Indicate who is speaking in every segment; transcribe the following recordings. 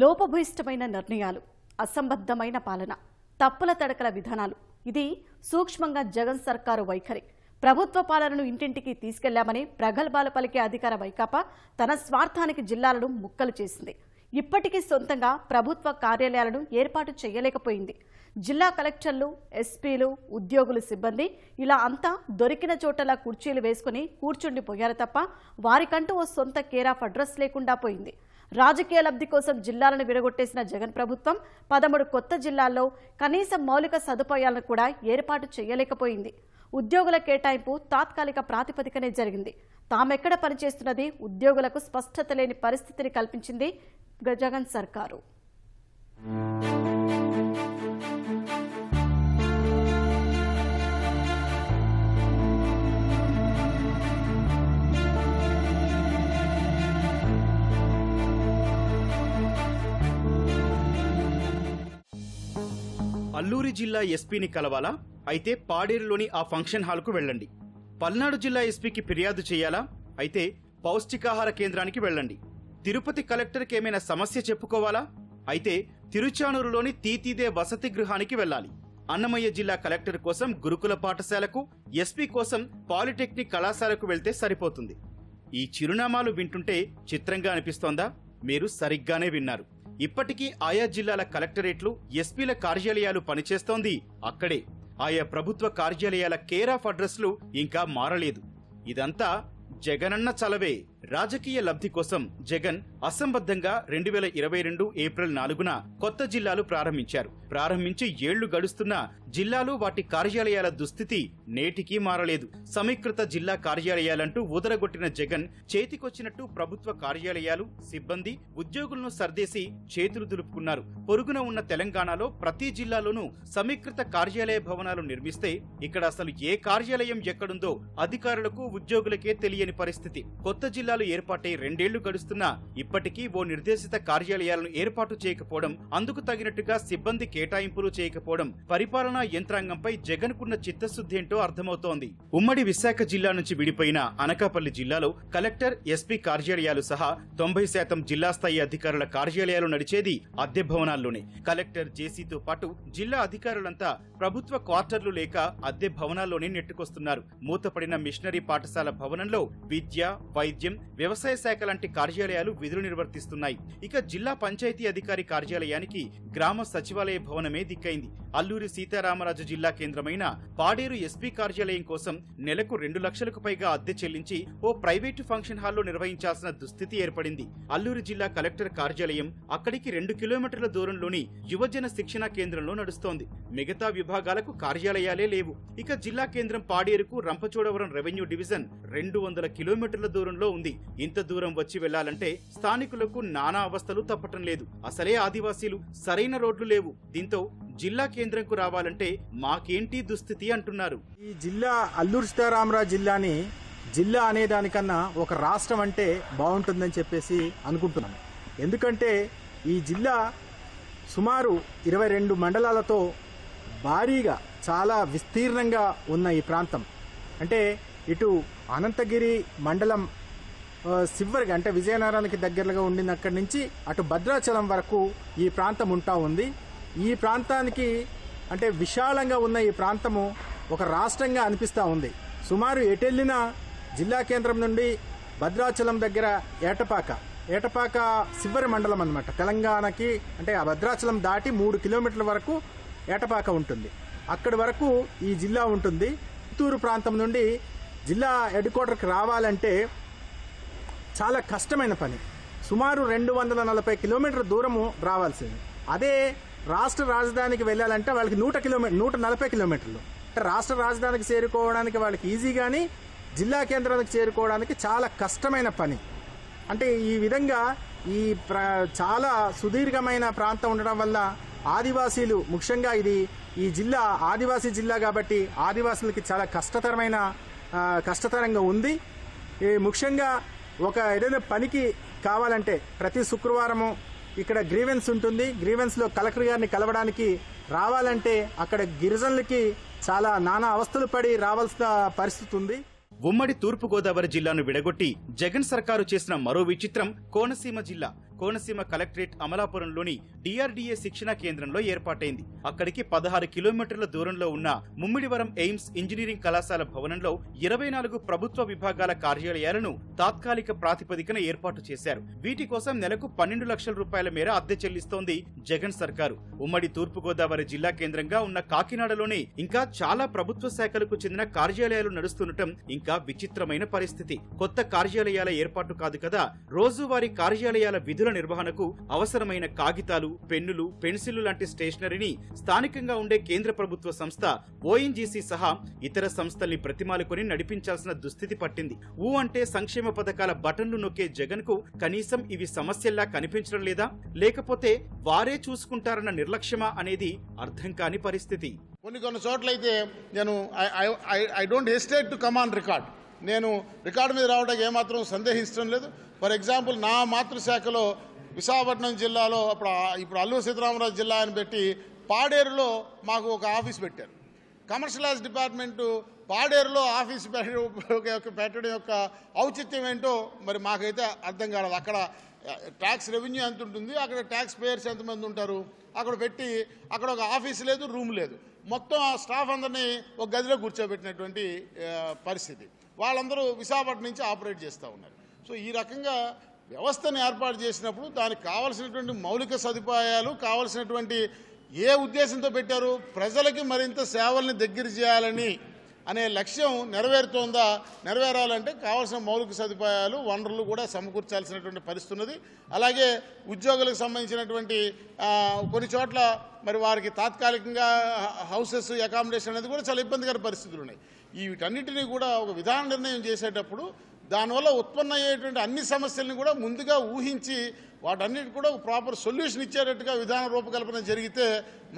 Speaker 1: లోపభూయిష్టమైన నిర్ణయాలు, అసంబద్ధమైన పాలన, తప్పుల తడకల విధానాలు, ఇది సూక్ష్మంగా జగన్ సర్కారు వైఖరి. ప్రభుత్వ పాలనను ఇంటింటికి తీసుకెళ్లామని ప్రగల్భాలు పలికే అధికార వైకాపా తన స్వార్థానికి జిల్లాలను ముక్కలు చేసింది. ఇప్పటికీ సొంతంగా ప్రభుత్వ కార్యాలయాలను ఏర్పాటు చేయలేకపోయింది. జిల్లా కలెక్టర్లు, ఎస్పీలు, ఉద్యోగులు, సిబ్బంది ఇలా అంతా దొరికిన చోటలా కుర్చీలు వేసుకుని కూర్చుండిపోయారు తప్ప వారికంటూ ఓ సొంత కేర్ ఆఫ్ అడ్రస్ లేకుండా పోయింది. రాజకీయ లబ్ధి కోసం జిల్లాలను విడగొట్టేసిన జగన్ ప్రభుత్వం 13 కొత్త జిల్లాల్లో కనీస మౌలిక సదుపాయాలను కూడా ఏర్పాటు చేయలేకపోయింది. ఉద్యోగుల కేటాయింపు తాత్కాలిక ప్రాతిపదికనే జరిగింది. తామెక్కడ పనిచేస్తున్నది ఉద్యోగులకు స్పష్టత లేని పరిస్థితిని కల్పించింది జగన్ సర్కారు.
Speaker 2: అల్లూరి జిల్లా ఎస్పీని కలవాలా? అయితే పాడేరులోని ఆ ఫంక్షన్ హాల్కు వెళ్ళండి. పల్నాడు జిల్లా ఎస్పీకి ఫిర్యాదు చేయాలా? అయితే పౌష్టికాహార కేంద్రానికి వెళ్ళండి. తిరుపతి కలెక్టర్కి ఏమైనా సమస్య చెప్పుకోవాలా? అయితే తిరుచానూరులోని తీతీదే వసతి గృహానికి వెళ్ళాలి. అన్నమయ్య జిల్లా కలెక్టర్ కోసం గురుకుల పాఠశాలకు, ఎస్పీ కోసం పాలిటెక్నిక్ కళాశాలకు వెళ్తే సరిపోతుంది. ఈ చిరునామాలు వింటుంటే చిత్రంగా అనిపిస్తోందా? మీరు సరిగ్గానే విన్నారు. ఇప్పటికీ ఆయా జిల్లాల కలెక్టరేట్లు, ఎస్పీల కార్యాలయాలు పనిచేస్తోంది అక్కడే. ఆయా ప్రభుత్వ కార్యాలయాల కేర్ ఆఫ్ అడ్రస్లు ఇంకా మారలేదు. ఇదంతా జగనన్న చలవే. రాజకీయ లబ్ధి కోసం జగన్ అసంబద్ధంగా 2022 ఏప్రిల్ 4న కొత్త జిల్లాలు ప్రారంభించారు. ప్రారంభించి ఏళ్లు గడుస్తున్నా జిల్లాలు, వాటి కార్యాలయాల దుస్థితి నేటికీ మారలేదు. సమీకృత జిల్లా కార్యాలయాలంటూ ఊదరగొట్టిన జగన్ చేతికొచ్చినట్టు ప్రభుత్వ కార్యాలయాలు, సిబ్బంది, ఉద్యోగులను సర్దేసి చేతులు దులుపుకున్నారు. పొరుగున ఉన్న తెలంగాణలో ప్రతి జిల్లాలోనూ సమీకృత కార్యాలయ భవనాలు నిర్మిస్తే ఇక్కడ అసలు ఏ కార్యాలయం ఎక్కడుందో అధికారులకు, ఉద్యోగులకే తెలియని పరిస్థితి. కొత్త జిల్లాలు ఏర్పాటై 2 ఏళ్లు గడుస్తున్నా ఇప్పటికీ ఓ నిర్దేశిత కార్యాలయాలను ఏర్పాటు చేయకపోవడం, అందుకు తగినట్టుగా సిబ్బంది కేటాయింపులు చేయకపోవడం పరిపాలనా యంత్రాంగంపై జగన్కున్న చిత్తశుద్ధి ఏంటో అర్థమవుతోంది. ఉమ్మడి విశాఖ జిల్లా నుంచి విడిపోయిన అనకాపల్లి జిల్లాలో కలెక్టర్, ఎస్పీ కార్యాలయాలు సహా 90% జిల్లా స్థాయి అధికారుల కార్యాలయాలు నడిచేది అద్దె భవనాల్లోనే. కలెక్టర్, జేసీతో పాటు జిల్లా అధికారులంతా ప్రభుత్వ క్వార్టర్లు లేక అద్దె భవనాల్లోనే నెట్టుకొస్తున్నారు. మూతపడిన మిషనరీ పాఠశాల భవనంలో విద్య, వైద్యం, వ్యవసాయ శాఖ లాంటి కార్యాలయాలు విధులు నిర్వర్తిస్తున్నాయి. ఇక జిల్లా పంచాయతీ అధికారి కార్యాలయానికి గ్రామ సచివాలయ భవనమే దిక్కైంది. అల్లూరి సీతారామరాజు జిల్లా కేంద్రమైన పాడేరు ఎస్పీ కార్యాలయం కోసం నెలకు 2 లక్షలకు పైగా అద్దె చెల్లించి ఓ ప్రైవేటు ఫంక్షన్ హాల్లో నిర్వహించాల్సిన దుస్థితి ఏర్పడింది. అల్లూరి జిల్లా కలెక్టర్ కార్యాలయం అక్కడికి 2 కిలోమీటర్ల దూరంలోని యువజన శిక్షణా కేంద్రంలో నడుస్తోంది. మిగతా విభాగాలకు కార్యాలయాలే లేవు. ఇక జిల్లా కేంద్రం పాడేరుకు రంపచోడవరం రెవెన్యూ డివిజన్ 200 కిలోమీటర్ల దూరంలో ఉంది. ఇంత దూరం వచ్చి వెళ్లాలంటే స్థానికులకు నానా అవస్థలు తప్పటం లేదు. అసలే ఆదివాసీలు, సరైన రోడ్లు లేవు. దీంతో జిల్లా కేంద్రంకు రావాలంటే మాకేంటి దుస్థితి అంటున్నారు.
Speaker 3: ఈ జిల్లా అల్లూరి సీతారామరాజు జిల్లాని జిల్లా అనేదానికన్నా ఒక రాష్ట్రం అంటే బాగుంటుందని చెప్పేసి అనుకుంటున్నాను. ఎందుకంటే ఈ జిల్లా సుమారు 22 మండలాలతో భారీగా చాలా విస్తీర్ణంగా ఉన్న ఈ ప్రాంతం. అంటే ఇటు అనంతగిరి మండలం చివరికి, అంటే విజయనగరానికి దగ్గరగా ఉండింది, అక్కడి నుంచి అటు భద్రాచలం వరకు ఈ ప్రాంతం ఉంటా ఉంది. ఈ ప్రాంతానికి అంటే విశాలంగా ఉన్న ఈ ప్రాంతము ఒక రాష్ట్రంగా అనిపిస్తూ ఉంది. సుమారు ఎటెళ్ళిన జిల్లా కేంద్రం నుండి భద్రాచలం దగ్గర ఏటపాక చివరి మండలం అన్నమాట. తెలంగాణకి అంటే ఆ భద్రాచలం దాటి 3 కిలోమీటర్ల వరకు ఏటపాక ఉంటుంది. అక్కడి వరకు ఈ జిల్లా ఉంటుంది. చిత్తూరు ప్రాంతం నుండి జిల్లా హెడ్ క్వార్టర్కి రావాలంటే చాలా కష్టమైన పని. సుమారు 240 కిలోమీటర్ల దూరము రావాల్సింది. అదే రాష్ట్ర రాజధానికి వెళ్ళాలంటే వాళ్ళకి 140 కిలోమీటర్లు. రాష్ట్ర రాజధానికి చేరుకోవడానికి వాళ్ళకి ఈజీ, కానీ జిల్లా కేంద్రానికి చేరుకోవడానికి చాలా కష్టమైన పని. అంటే ఈ విధంగా ఈ చాలా సుదీర్ఘమైన ప్రాంతం ఉండడం వల్ల ఆదివాసీలు, ముఖ్యంగా ఈ జిల్లా ఆదివాసీ జిల్లా కాబట్టి ఆదివాసులకి చాలా కష్టతరంగా ఉంది. ముఖ్యంగా ఏదైనా పనికి కావాలంటే ప్రతి శుక్రవారము ఇక్కడ గ్రీవెన్స్ ఉంటుంది. గ్రీవెన్స్లో కలెక్టర్ గారిని కలవడానికి రావాలంటే అక్కడ గిరిజనులకి చాలా నానా అవస్థలు పడి రావాల్సిన పరిస్థితి ఉంది.
Speaker 2: ఉమ్మడి తూర్పుగోదావరి జిల్లాను విడగొట్టి జగన్ సర్కారు చేసిన మరో విచిత్రం కోనసీమ జిల్లా. కోనసీమ కలెక్టరేట్ అమలాపురంలోని డిఆర్డీఏ శిక్షణా కేంద్రంలో ఏర్పాటైంది. అక్కడికి 16 కిలోమీటర్ల దూరంలో ఉన్న ముమ్మిడివరం ఎయిమ్స్ ఇంజనీరింగ్ కళాశాల భవనంలో 24 ప్రభుత్వ విభాగాల కార్యాలయాలను తాత్కాలిక ప్రాతిపదికన ఏర్పాటు చేశారు. వీటి కోసం నెలకు 12 లక్షల రూపాయల మేర అద్దె చెల్లిస్తోంది జగన్ సర్కారు. ఉమ్మడి తూర్పుగోదావరి జిల్లా కేంద్రంగా ఉన్న కాకినాడలోనే ఇంకా చాలా ప్రభుత్వ శాఖలకు చెందిన కార్యాలయాలు నడుస్తుండటం ఇంకా విచిత్రమైన పరిస్థితి. కొత్త కార్యాలయాల ఏర్పాటు కాదు కదా, రోజువారీ కార్యాలయాల విధుల నిర్వహణకు అవసరమైన కాగితాలు, పెన్నులు, పెన్సిళ్లు లాంటి స్టేషనరీని స్థానికంగా ఉండే కేంద్ర ప్రభుత్వ సంస్థ ఓఎన్జీసీ సహా ఇతర సంస్థల్ని ప్రతిమాలుకొని నడిపించాల్సిన దుస్థితి పట్టింది. అంటే సంక్షేమ పథకాల బటన్లు నొక్కే జగన్ కు కనీసం ఇవి సమస్యల్లా కనిపించడం లేదా, లేకపోతే వారే చూసుకుంటారన్న నిర్లక్ష్యమా అనేది అర్థం కాని పరిస్థితి.
Speaker 4: కొన్ని చోట్లయితే నేను I don't hesitate to come on record. నేను రికార్డు మీద రావడానికి ఏమాత్రం సందేహించడం లేదు. ఫర్ ఎగ్జాంపుల్, నా మాతృశాఖలో విశాఖపట్నం జిల్లాలో ఇప్పుడు అల్లూరు సీతారామరాజు జిల్లా అని పెట్టి పాడేరులో మాకు ఒక ఆఫీస్ పెట్టారు. కమర్షియలైజ్ డిపార్ట్మెంటు పాడేరులో ఆఫీస్ పెట్టడం యొక్క ఔచిత్యం ఏంటో మరి మాకైతే అర్థం కాలేదు. అక్కడ ట్యాక్స్ రెవెన్యూ ఎంత ఉంటుంది, అక్కడ ట్యాక్స్ పేయర్స్ ఎంతమంది ఉంటారు, అక్కడ పెట్టి అక్కడ ఒక ఆఫీస్ లేదు, రూమ్ లేదు, మొత్తం ఆ స్టాఫ్ అందరినీ ఒక గదిలో కూర్చోబెట్టినటువంటి పరిస్థితి. వాళ్ళందరూ విశాఖపట్నం నుంచి ఆపరేట్ చేస్తూ ఉన్నారు. సో ఈ రకంగా వ్యవస్థను ఏర్పాటు చేసినప్పుడు దానికి కావలసినటువంటి మౌలిక సదుపాయాలు, కావలసినటువంటి ఏ ఉద్దేశంతో పెట్టారు, ప్రజలకి మరింత సేవల్ని దగ్గర చేయాలని అనే లక్ష్యం నెరవేరుతోందా, నెరవేరాలంటే కావాల్సిన మౌలిక సదుపాయాలు, వనరులు కూడా సమకూర్చాల్సినటువంటి పరిస్థితి ఉన్నది. అలాగే ఉద్యోగులకు సంబంధించినటువంటి కొన్ని చోట్ల మరి వారికి తాత్కాలికంగా హౌసెస్, అకామిడేషన్ అనేది కూడా చాలా ఇబ్బందికర పరిస్థితులు ఉన్నాయి. వీటన్నిటినీ కూడా ఒక విధాన నిర్ణయం చేసేటప్పుడు దానివల్ల ఉత్పన్నమయ్యేటువంటి అన్ని సమస్యలను కూడా ముందుగా ఊహించి వాటన్నిటి కూడా ఒక ప్రాపర్ సొల్యూషన్ ఇచ్చేటట్టుగా విధాన రూపకల్పన జరిగితే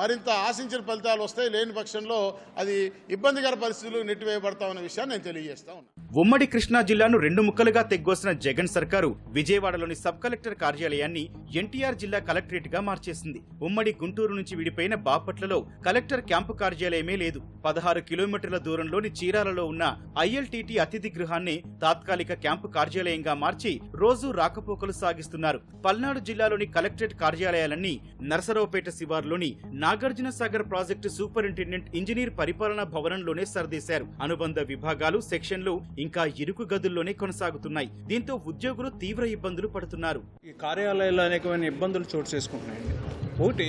Speaker 4: మరింత ఆశించిన ఫలితాలు వస్తాయి. లేని పక్షంలో అది ఇబ్బందికర పరిస్థితులు నెట్టివేయబడతామన్న విషయాన్ని నేను తెలియజేస్తా ఉన్నాను.
Speaker 2: ఉమ్మడి కృష్ణా జిల్లాను 2 ముక్కలుగా తెగ్గోసిన జగన్ సర్కారు విజయవాడలోని సబ్ కలెక్టర్ కార్యాలయాన్ని ఎన్టీఆర్ జిల్లా కలెక్టరేట్ గా మార్చేసింది. ఉమ్మడి గుంటూరు నుంచి విడిపోయిన బాపట్లలో కలెక్టర్ క్యాంపు కార్యాలయమే లేదు. 16 కిలోమీటర్ల దూరంలోని చీరాలలో ఉన్న ఐఎల్టీటీ అతిథి గృహాన్ని తాత్కాలిక క్యాంపు కార్యాలయంగా మార్చి రోజు రాకపోకలు సాగిస్తున్నారు. పల్నాడు జిల్లాలోని కలెక్టరేట్ కార్యాలయాలన్నీ నరసరావుపేట శివార్లోని Nagarjuna Sagar project superintendent engineer పరిపాలనా భవనంలోనే సర్దేశారు. అనుబంధ విభాగాలు, సెక్షన్లు ఇంకా ఇరుకు గదుల్లోనే కొనసాగుతున్నాయి. దీంతో ఉద్యోగులు తీవ్ర ఇబ్బందులు పడుతున్నారు.
Speaker 5: ఈ కార్యాలయాల్లో అనేకమైన ఇబ్బందులు చోటు చేసుకుంటున్నాయండి. ఒకటి,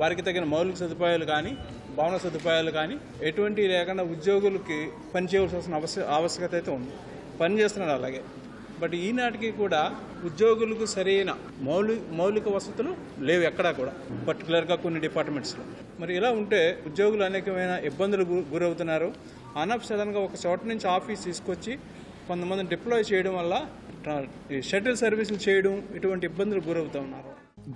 Speaker 5: వారికి తగిన మౌలిక సదుపాయాలు కానీ, భవన సదుపాయాలు కానీ ఎటువంటి లేకుండా ఉద్యోగులకి పనిచేయవలసిన ఆవశ్యకత అయితే ఉంది. పని చేస్తున్నారు అలాగే. బట్ ఈనాటికి కూడా ఉద్యోగులకు సరైన మౌలిక వసతులు లేవు ఎక్కడా కూడా, పర్టికులర్గా కొన్ని డిపార్ట్మెంట్స్లో. మరి ఇలా ఉంటే ఉద్యోగులు అనేకమైన ఇబ్బందులు గురవుతున్నారు. సడన్గా ఒక చోట నుంచి ఆఫీస్ తీసుకొచ్చి కొంతమందిని డిప్లాయ్ చేయడం వల్ల షటిల్ సర్వీసులు చేయడం, ఇటువంటి ఇబ్బందులు గురవుతూ ఉన్నారు.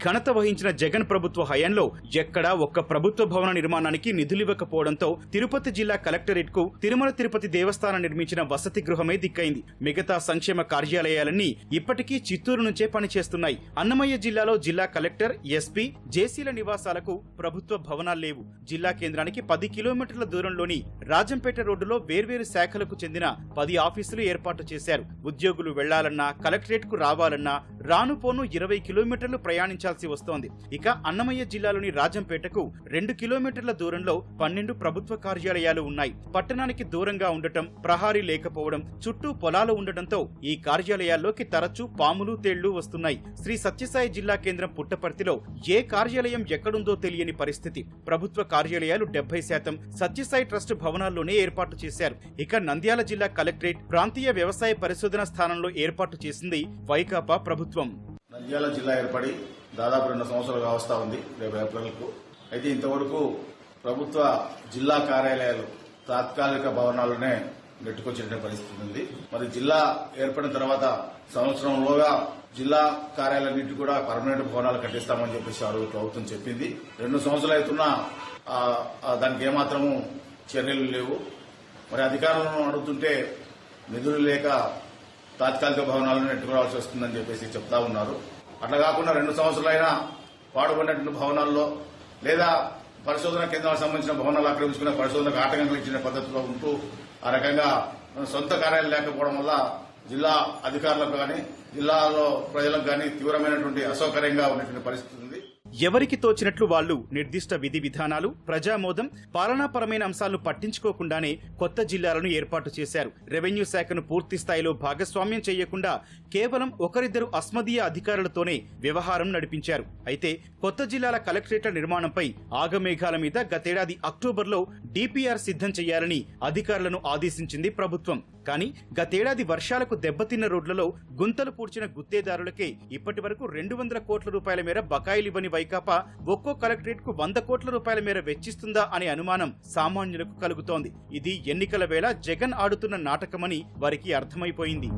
Speaker 2: ఘనత వహించిన జగన్ ప్రభుత్వ హయాంలో ఎక్కడా ఒక్క ప్రభుత్వ భవన నిర్మాణానికి నిధులివ్వకపోవడంతో తిరుపతి జిల్లా కలెక్టరేట్ కు తిరుమల తిరుపతి దేవస్థానం నిర్మించిన వసతి గృహమే దిక్కైంది. మిగతా సంక్షేమ కార్యాలయాలన్నీ ఇప్పటికీ చిత్తూరు నుంచే పనిచేస్తున్నాయి. అన్నమయ్య జిల్లాలో జిల్లా కలెక్టర్, ఎస్పీ, జేసీల నివాసాలకు ప్రభుత్వ భవనాలు లేవు. జిల్లా కేంద్రానికి 10 కిలోమీటర్ల దూరంలోని రాజంపేట రోడ్డులో వేర్వేరు శాఖలకు చెందిన 10 ఆఫీసులు ఏర్పాటు చేశారు. ఉద్యోగులు వెళ్లాలన్నా, కలెక్టరేట్ కు రావాలన్నా రానుపోను 20 కిలోమీటర్లు ప్రయాణించాల్సి వస్తోంది. ఇక అన్నమయ్య జిల్లాలోని రాజంపేటకు 2 కిలోమీటర్ల దూరంలో 12 ప్రభుత్వ కార్యాలయాలు ఉన్నాయి. పట్టణానికి దూరంగా ఉండటం, ప్రహారీ లేకపోవడం, చుట్టూ పొలాలు ఉండటంతో ఈ కార్యాలయాల్లోకి తరచూ పాములు, తేళ్లు వస్తున్నాయి. శ్రీ సత్యసాయి జిల్లా కేంద్రం పుట్టపర్తిలో ఏ కార్యాలయం ఎక్కడుందో తెలియని పరిస్థితి. ప్రభుత్వ కార్యాలయాలు 70% సత్యసాయి ట్రస్ట్ భవనాల్లోనే ఏర్పాటు చేశారు. ఇక నంద్యాల జిల్లా కలెక్టరేట్ ప్రాంతీయ వ్యవసాయ పరిశోధన స్థానంలో ఏర్పాటు చేసింది వైకాపా ప్రభుత్వం.
Speaker 6: నంద్యాల జిల్లా ఏర్పడి దాదాపు 2 సంవత్సరాలు కావస్తా ఉంది రేపు ఏప్రిల్కు. అయితే ఇంతవరకు ప్రభుత్వ జిల్లా కార్యాలయాలు తాత్కాలిక భవనాలనే నెట్టుకొచ్చిన పరిస్థితి ఉంది. మరి జిల్లా ఏర్పడిన తర్వాత సంవత్సరంలోగా జిల్లా కార్యాలయాలన్నింటి కూడా పర్మనెంట్ భవనాలు కట్టిస్తామని చెప్పేసి ఆ రోజు ప్రభుత్వం చెప్పింది. 2 సంవత్సరాలు అవుతున్నా దానికి ఏమాత్రము చర్యలు లేవు. మరి అధికారులను అడుగుతుంటే నిధులు లేక తాత్కాలిక భవనాలను నెట్టుకోవాల్సి వస్తుందని చెప్పేసి చెప్తా ఉన్నారు. అట్లా కాకుండా 2 సంవత్సరాలైనా పాడుబడినటువంటి భవనాల్లో లేదా పరిశోధన కేంద్రాలకు సంబంధించిన భవనాలు ఆక్రమించుకున్న పరిశోధనకు ఆటంకం ఇచ్చిన పద్ధతిలో ఉంటూ ఆ రకంగా సొంత కార్యాలయం లేకపోవడం వల్ల జిల్లా అధికారులకు కానీ జిల్లాలో ప్రజలకు కానీ తీవ్రమైనటువంటి అసౌకర్యంగా ఉన్నటువంటి పరిస్థితి ఉంది.
Speaker 2: ఎవరికి తోచినట్లు వాళ్లు నిర్దిష్ట విధి విధానాలు, ప్రజామోదం, పాలనాపరమైన అంశాలను పట్టించుకోకుండానే కొత్త జిల్లాలను ఏర్పాటు చేశారు. రెవెన్యూ శాఖను పూర్తి స్థాయిలో భాగస్వామ్యం చేయకుండా కేవలం ఒకరిద్దరు అస్మదీయ అధికారులతోనే వ్యవహారం నడిపించారు. అయితే కొత్త జిల్లాల కలెక్టరేట్ల నిర్మాణంపై ఆగమేఘాల మీద గతేడాది అక్టోబర్లో డిపిఆర్ సిద్ధం చేయాలని అధికారులను ఆదేశించింది ప్రభుత్వం. కానీ గతేడాది వర్షాలకు దెబ్బతిన్న రోడ్లలో గుంతలు పూడ్చిన గుత్తేదారులకే ఇప్పటి వరకు 200 కోట్ల రూపాయల మేర బకాయిలివ్వని వైకాపా ఒక్కో కలెక్టరేట్ కు 100 కోట్ల రూపాయల మేర వెచ్చిస్తుందా అనే అనుమానం సామాన్యులకు కలుగుతోంది. ఇది ఎన్నికల వేళ జగన్ ఆడుతున్న నాటకమని వారికి అర్థమైపోయింది.